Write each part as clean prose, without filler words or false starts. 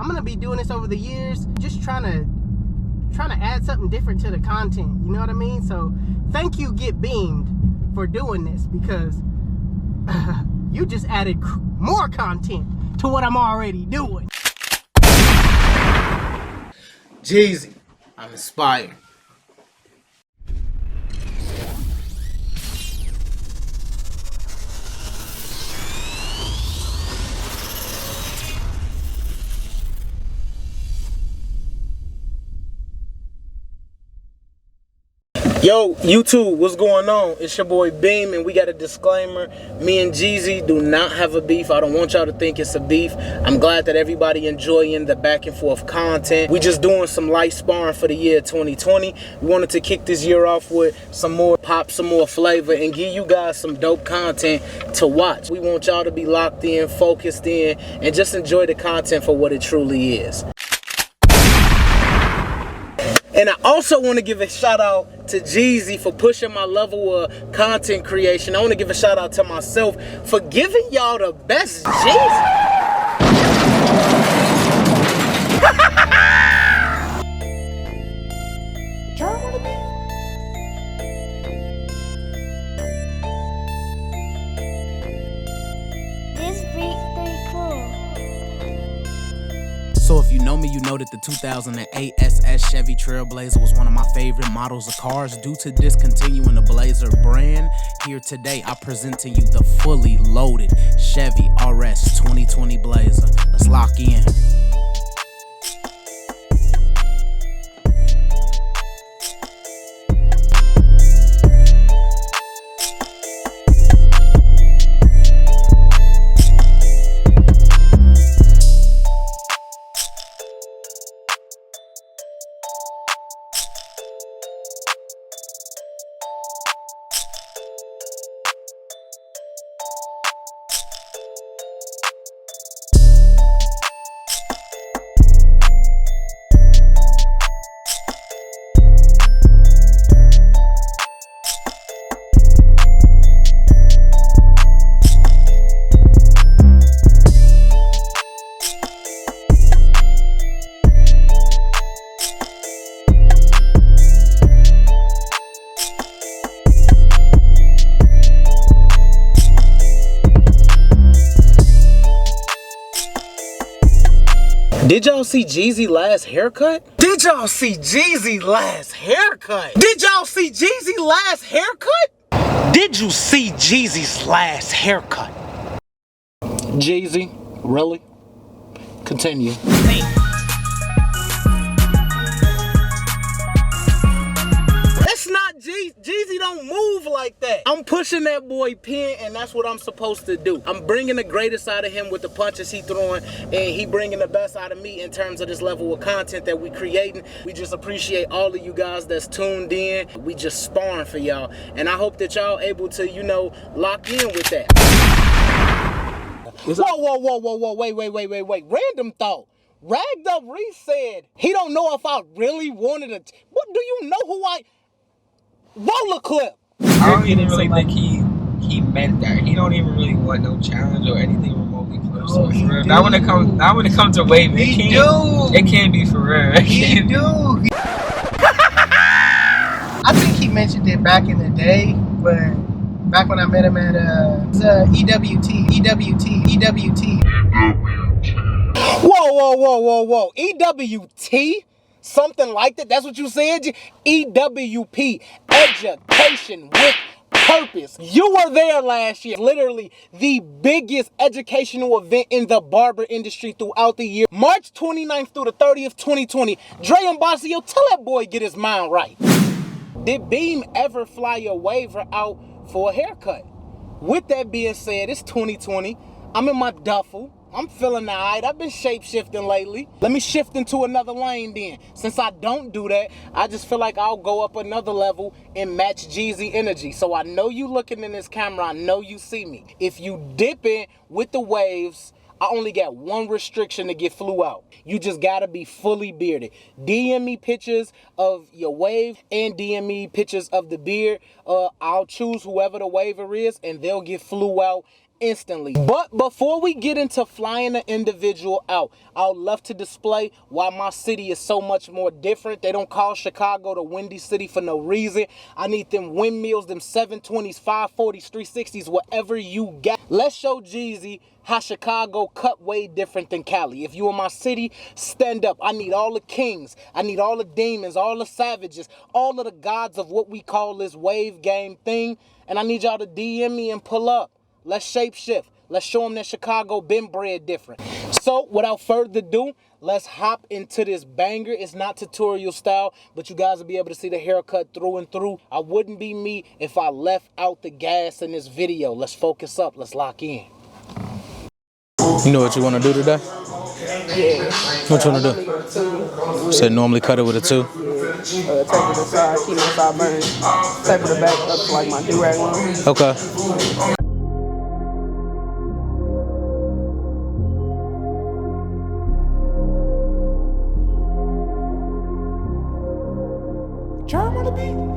I'm gonna be doing this over the years, just trying to add something different to the content, you know what I mean? So thank you, Get Beamed, for doing this, because you just added more content to what I'm already doing. Jeezy, I'm inspired. Yo, YouTube, what's going on? It's your boy Beam, and we got a disclaimer. Me and Jeezy do not have a beef. I don't want y'all to think it's a beef. I'm glad that everybody enjoying the back and forth content. We just doing some light sparring for the year 2020. We wanted to kick this year off with some more pop, some more flavor, and give you guys some dope content to watch. We want y'all to be locked in, focused in, and just enjoy the content for what it truly is. And I also want to give a shout out to Jeezy for pushing my level of content creation. I want to give a shout out to myself for giving y'all the best Jeezy. So if you know me, you know that the 2008 SS Chevy Trailblazer was one of my favorite models of cars. Due to discontinuing the Blazer brand, here today I present to you the fully loaded Chevy RS 2020 Blazer. Let's lock in. Did y'all see Jeezy last haircut? Did y'all see Jeezy last haircut? Did y'all see Jeezy last haircut? Did you see Jeezy's last haircut? Jeezy, really? Continue. That's not Jeezy. Jeezy don't move like that. I'm pushing that boy pin, and that's what I'm supposed to do. I'm bringing the greatest out of him with the punches he throwing, and he bringing the best out of me in terms of this level of content that we creating. We just appreciate all of you guys that's tuned in. We just sparring for y'all, and I hope that y'all able to, you know, lock in with that. Whoa, wait. Random thought. Ragged Up Reese said he don't know if I really wanted to. What do you know who I? Roll a clip. I don't even really think he meant that. He don't even really want no challenge or anything remotely close. So for real, not when it comes to waving, it can't be for real. He do. I think he mentioned it back in the day, but back when I met him at EWT. Whoa. EWT? Something like that? That's what you said? EWP, education with purpose. You were there last year. Literally the biggest educational event in the barber industry throughout the year. March 29th through the 30th, 2020. Dre and Bossio, tell that boy get his mind right. Did Beam ever fly a waiver out for a haircut? With that being said, it's 2020. I'm in my duffel. I'm feeling alright. I've been shape-shifting lately. Let me shift into another lane then. Since I don't do that, I just feel like I'll go up another level and match Jeezy energy. So I know you looking in this camera. I know you see me. If you dip in with the waves, I only got one restriction to get flew out. You just gotta be fully bearded. DM me pictures of your wave and DM me pictures of the beard. I'll choose whoever the waver is and they'll get flew out instantly. But before we get into flying an individual out, I would love to display why my city is so much more different. They don't call Chicago the Windy City for no reason. I need them windmills, them 720s, 540s, 360s, whatever you got. Let's show Jeezy how Chicago cut way different than Cali. If you in my city, stand up. I need all the kings. I need all the demons, all the savages, all of the gods of what we call this wave game thing. And I need y'all to DM me and pull up. Let's shape shift. Let's show them that Chicago been bred different. So without further ado, let's hop into this banger. It's not tutorial style, but you guys will be able to see the haircut through and through. I wouldn't be me if I left out the gas in this video. Let's focus up. Let's lock in. You know what you want to do today? Yeah. What you want to do? You said normally cut it with a 2? Yeah. Tape it aside, keep my sideburns. Tape it back up to like my do-rag line. Okay. Charm on the beat.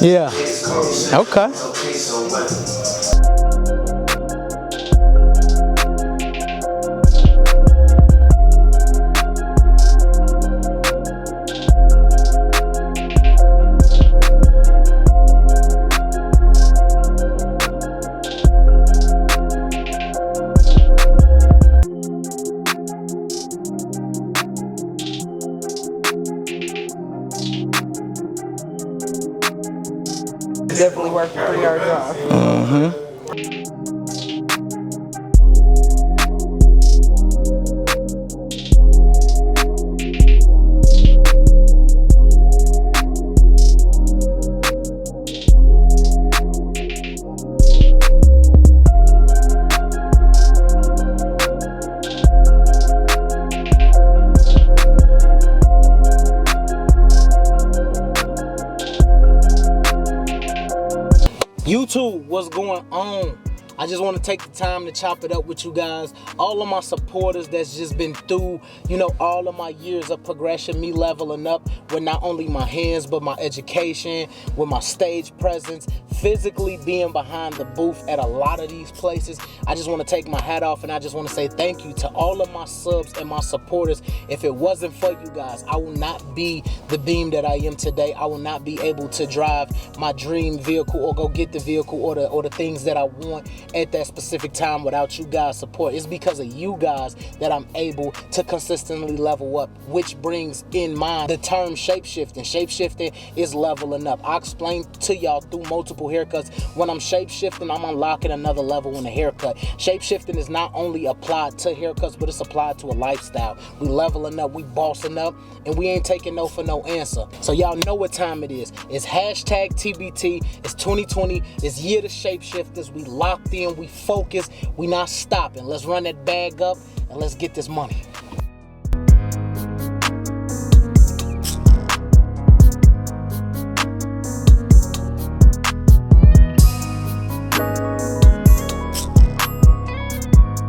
Yeah. Okay. Definitely worth a 3-hour drive. Mm-hmm. YouTube, what's going on? I just want to take the time to chop it up with you guys. All of my supporters that's just been through, you know, all of my years of progression, me leveling up with not only my hands, but my education, with my stage presence, physically being behind the booth at a lot of these places. I just want to take my hat off and I just want to say thank you to all of my subs and my supporters. If it wasn't for you guys, I will not be the beam that I am today. I will not be able to drive my dream vehicle or go get the vehicle or the things that I want at that specific time without you guys' support. It's because of you guys that I'm able to consistently level up, which brings in mind the term shapeshifting. Shapeshifting is leveling up. I explained to y'all through multiple haircuts, when I'm shapeshifting, I'm unlocking another level in a haircut. Shapeshifting is not only applied to haircuts, but it's applied to a lifestyle. We leveling up, we bossing up, and we ain't taking no for no answer. So y'all know what time it is. It's hashtag TBT. It's 2020. It's year to shapeshifters. We locked in. We focused. We not stopping. Let's run that bag up and let's get this money.